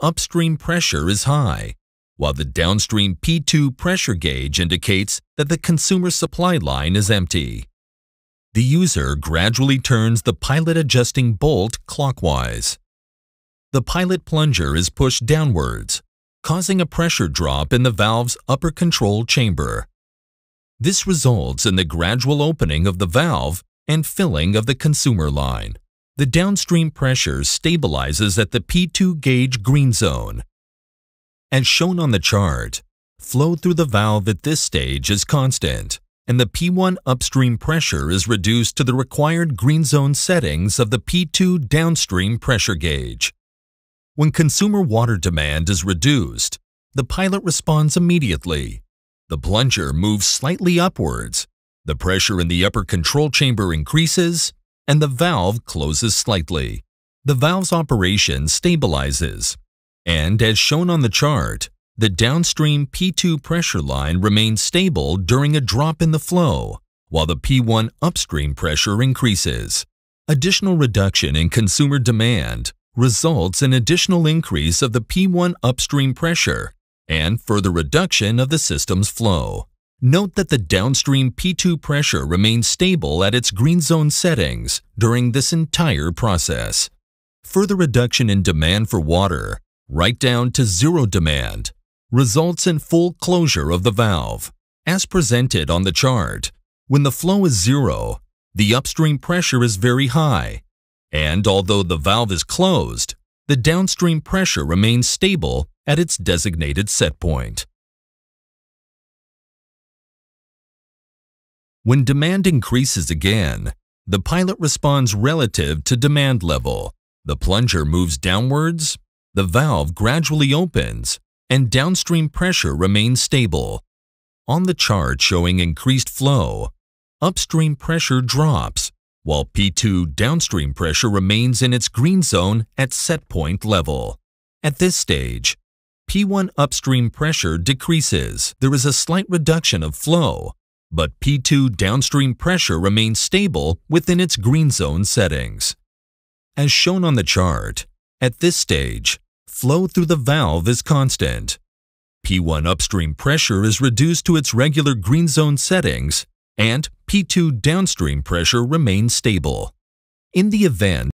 upstream pressure is high, while the downstream P2 pressure gauge indicates that the consumer supply line is empty. The user gradually turns the pilot adjusting bolt clockwise. The pilot plunger is pushed downwards, causing a pressure drop in the valve's upper control chamber. This results in the gradual opening of the valve and filling of the consumer line. The downstream pressure stabilizes at the P2 gauge green zone. As shown on the chart, flow through the valve at this stage is constant, and the P1 upstream pressure is reduced to the required green zone settings of the P2 downstream pressure gauge. When consumer water demand is reduced, the pilot responds immediately. The plunger moves slightly upwards, the pressure in the upper control chamber increases, and the valve closes slightly. The valve's operation stabilizes, and as shown on the chart, the downstream P2 pressure line remains stable during a drop in the flow, while the P1 upstream pressure increases. Additional reduction in consumer demand results in additional increase of the P1 upstream pressure and further reduction of the system's flow. Note that the downstream P2 pressure remains stable at its green zone settings during this entire process. Further reduction in demand for water, right down to zero demand, results in full closure of the valve. As presented on the chart, when the flow is zero, the upstream pressure is very high, and although the valve is closed, the downstream pressure remains stable at its designated set point. When demand increases again, the pilot responds relative to demand level. The plunger moves downwards, the valve gradually opens, and downstream pressure remains stable. On the chart showing increased flow, upstream pressure drops, while P2 downstream pressure remains in its green zone at set point level. At this stage, P1 upstream pressure decreases. There is a slight reduction of flow, but P2 downstream pressure remains stable within its green zone settings. As shown on the chart, at this stage, flow through the valve is constant. P1 upstream pressure is reduced to its regular green zone settings, and P2 downstream pressure remains stable. In the event